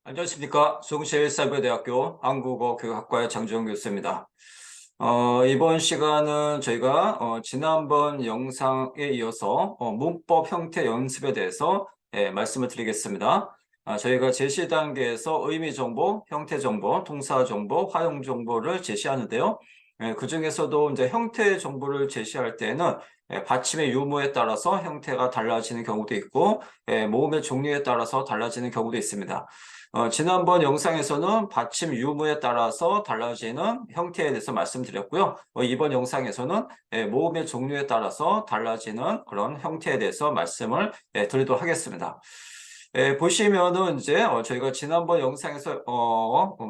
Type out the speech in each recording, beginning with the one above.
안녕하십니까. 숭실사이버대학교 한국어 교육학과의 장주영 교수입니다. 이번 시간은 저희가 지난번 영상에 이어서 문법 형태 연습에 대해서 말씀을 드리겠습니다. 저희가 제시 단계에서 의미 정보, 형태 정보, 동사 정보, 활용 정보를 제시하는데요. 그 중에서도 이제 형태 정보를 제시할 때는 받침의 유무에 따라서 형태가 달라지는 경우도 있고, 모음의 종류에 따라서 달라지는 경우도 있습니다. 지난번 영상에서는 받침 유무에 따라서 달라지는 형태에 대해서 말씀드렸고요. 이번 영상에서는 모음의 종류에 따라서 달라지는 그런 형태에 대해서 말씀을 드리도록 하겠습니다. 보시면은 이제 저희가 지난번 영상에서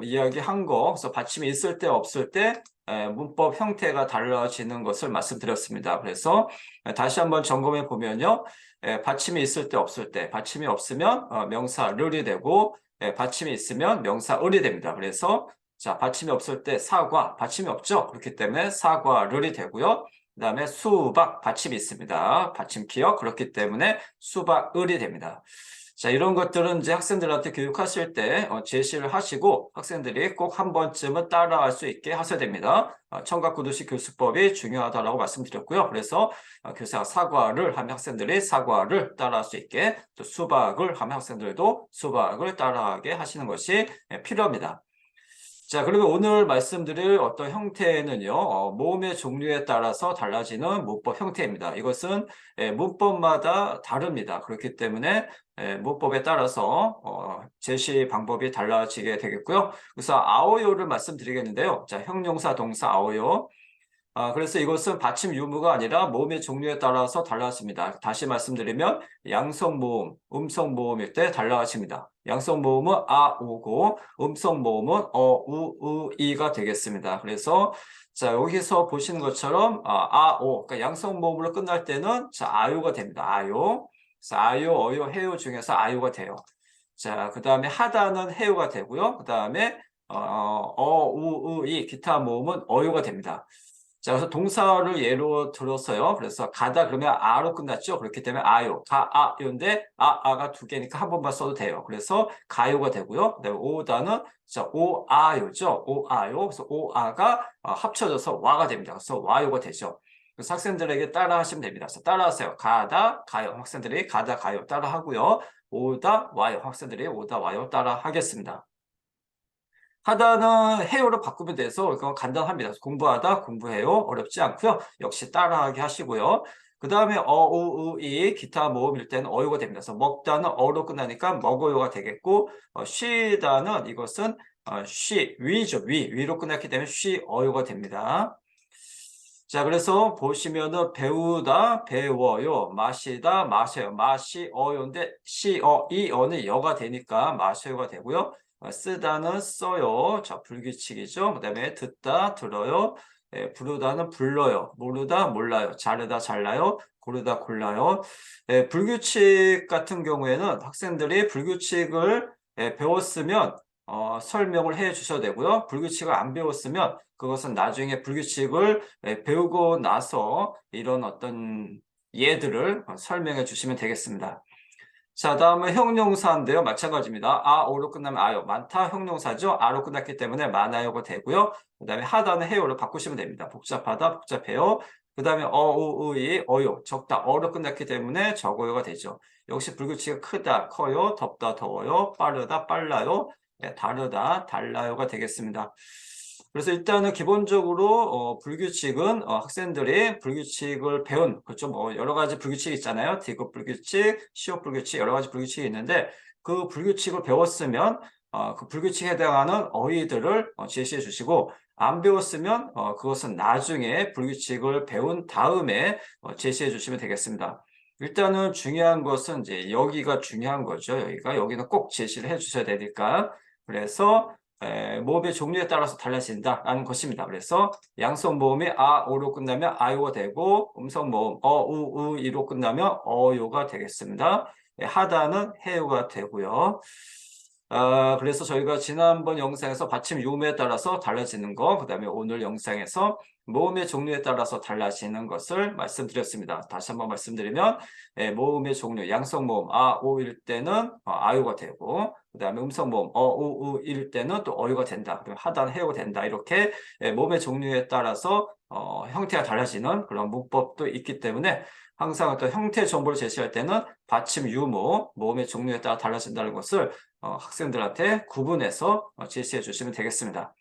이야기한 거, 그래서 받침이 있을 때 없을 때 문법 형태가 달라지는 것을 말씀드렸습니다. 그래서 다시 한번 점검해 보면요. 받침이 있을 때 없을 때, 받침이 없으면 명사 르이 되고, 받침이 있으면 명사 을이 됩니다. 그래서 자, 받침이 없을 때 사과, 받침이 없죠. 그렇기 때문에 사과 르이 되고요. 그 다음에 수박, 받침이 있습니다. 받침 기억, 그렇기 때문에 수박 을이 됩니다. 자, 이런 것들은 이제 학생들한테 교육하실 때 제시를 하시고 학생들이 꼭 한 번쯤은 따라할 수 있게 하셔야 됩니다. 청각구두식 교수법이 중요하다라고 말씀드렸고요. 그래서 교사가 사과를 하면 학생들이 사과를 따라할 수 있게, 또 수박을 하면 학생들도 수박을 따라하게 하시는 것이 필요합니다. 자, 그리고 오늘 말씀드릴 어떤 형태는요, 모음의 종류에 따라서 달라지는 문법 형태입니다. 이것은 문법마다 다릅니다. 그렇기 때문에 문법에 따라서 제시 방법이 달라지게 되겠고요. 그래서 아오요를 말씀드리겠는데요. 자, 형용사, 동사, 아오요. 그래서 이것은 받침 유무가 아니라 모음의 종류에 따라서 달라집니다. 다시 말씀드리면 양성 모음, 음성 모음일 때 달라집니다. 양성 모음은 아, 우고 음성 모음은 우, 이가 되겠습니다. 그래서 자, 여기서 보시는 것처럼 오, 그러니까 양성 모음으로 끝날 때는 자, 아요가 됩니다. 아요. 그래서 아요, 어요, 해요 중에서 아요가 돼요. 자, 그 다음에 하다는 해요가 되고요. 그 다음에 우, 이 기타 모음은 어요가 됩니다. 자, 그래서 동사를 예로 들었어요. 그래서 가다 그러면 아로 끝났죠. 그렇기 때문에 아요, 가아요인데 아가 두 개니까 한 번만 써도 돼요. 그래서 가요가 되고요. 그다음에 오다는 자, 오아요죠. 오아요. 그래서 오아가 합쳐져서 와가 됩니다. 그래서 와요가 되죠. 그래서 학생들에게 따라 하시면 됩니다. 그래서 따라하세요. 가다, 가요. 학생들이 가다, 가요 따라 하고요. 오다, 와요. 학생들이 오다, 와요 따라 하겠습니다. 하다는 해요로 바꾸면 돼서 이거 간단합니다. 공부하다, 공부해요. 어렵지 않고요. 역시 따라하기 하시고요. 그 다음에 우, 이 기타 모음일 때는 어요가 됩니다. 그래서 먹다는 어로 끝나니까 먹어요가 되겠고, 쉬다는 이것은 위죠. 위로 끝났기 때문에 쉬어요가 됩니다. 자, 그래서 보시면은 배우다, 배워요. 마시다, 마셔요. 마시어요인데 이 어는 여가 되니까 마셔요가 되고요. 쓰다는 써요. 자, 불규칙이죠. 그 다음에 듣다, 들어요. 부르다는 불러요. 모르다, 몰라요. 자르다, 잘라요. 고르다, 골라요. 불규칙 같은 경우에는 학생들이 불규칙을 배웠으면 설명을 해 주셔야 되고요. 불규칙을 안 배웠으면 그것은 나중에 불규칙을 배우고 나서 이런 어떤 예들을 설명해 주시면 되겠습니다. 자, 다음은 형용사인데요. 마찬가지입니다. 오로 끝나면 아요. 많다 형용사죠. 아로 끝났기 때문에 많아요가 되고요. 그 다음에 하다는 해요로 바꾸시면 됩니다. 복잡하다, 복잡해요. 그 다음에 우, 이, 어요. 적다, 어로 끝났기 때문에 적어요가 되죠. 역시 불규칙이 크다, 커요. 덥다, 더워요. 빠르다, 빨라요. 다르다, 달라요가 되겠습니다. 그래서 일단은 기본적으로 불규칙은 학생들이 불규칙을 배운 그좀 여러 가지 불규칙이 있잖아요. D급 불규칙, C급 불규칙 여러 가지 불규칙이 있는데 그 불규칙을 배웠으면 그 불규칙에 해당하는 어휘들을 제시해 주시고 안 배웠으면 그것은 나중에 불규칙을 배운 다음에 제시해 주시면 되겠습니다. 일단은 중요한 것은 이제 여기가 중요한 거죠. 여기는 꼭 제시를 해 주셔야 되니까. 그래서 모음의 종류에 따라서 달라진다라는 것입니다. 그래서 양성 모음이 오로 끝나면 아요가 되고 음성 모음 우, 이로 끝나면 어요가 되겠습니다. 하다는 해요가 되고요. 그래서 저희가 지난번 영상에서 받침 유무에 따라서 달라지는 거, 그 다음에 오늘 영상에서 모음의 종류에 따라서 달라지는 것을 말씀드렸습니다. 다시 한번 말씀드리면 모음의 종류, 양성 모음 아, 오일 때는 아유가 되고 그다음에 음성 모음 우일 때는 또 어유가 된다. 그리고 하단, 해요가 된다. 이렇게 모음의 종류에 따라서 형태가 달라지는 그런 문법도 있기 때문에 항상 어떤 형태 정보를 제시할 때는 받침 유무, 모음의 종류에 따라 달라진다는 것을 학생들한테 구분해서 제시해 주시면 되겠습니다.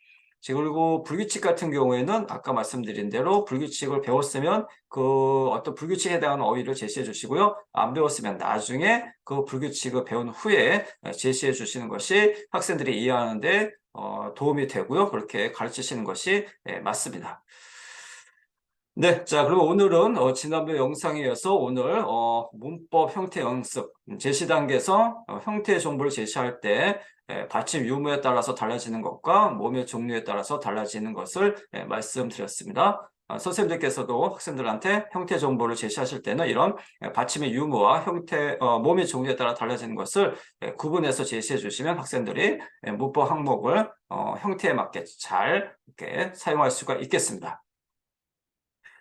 그리고 불규칙 같은 경우에는 아까 말씀드린 대로 불규칙을 배웠으면 그 어떤 불규칙에 해당하는 어휘를 제시해 주시고요. 안 배웠으면 나중에 그 불규칙을 배운 후에 제시해 주시는 것이 학생들이 이해하는데 도움이 되고요. 그렇게 가르치시는 것이 맞습니다. 네, 자, 그리고 오늘은 지난번 영상에 이어서 오늘 문법 형태 연습 제시 단계에서 형태 정보를 제시할 때 받침 유무에 따라서 달라지는 것과 모음의 종류에 따라서 달라지는 것을 말씀드렸습니다. 선생님들께서도 학생들한테 형태 정보를 제시하실 때는 이런 받침의 유무와 형태, 모음의 종류에 따라 달라지는 것을 구분해서 제시해 주시면 학생들이 문법 항목을 형태에 맞게 잘 이렇게 사용할 수가 있겠습니다.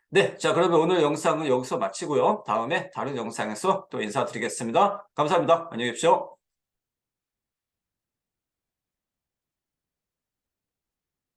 네, 자, 그러면 오늘 영상은 여기서 마치고요. 다음에 다른 영상에서 또 인사드리겠습니다. 감사합니다. 안녕히 계십시오.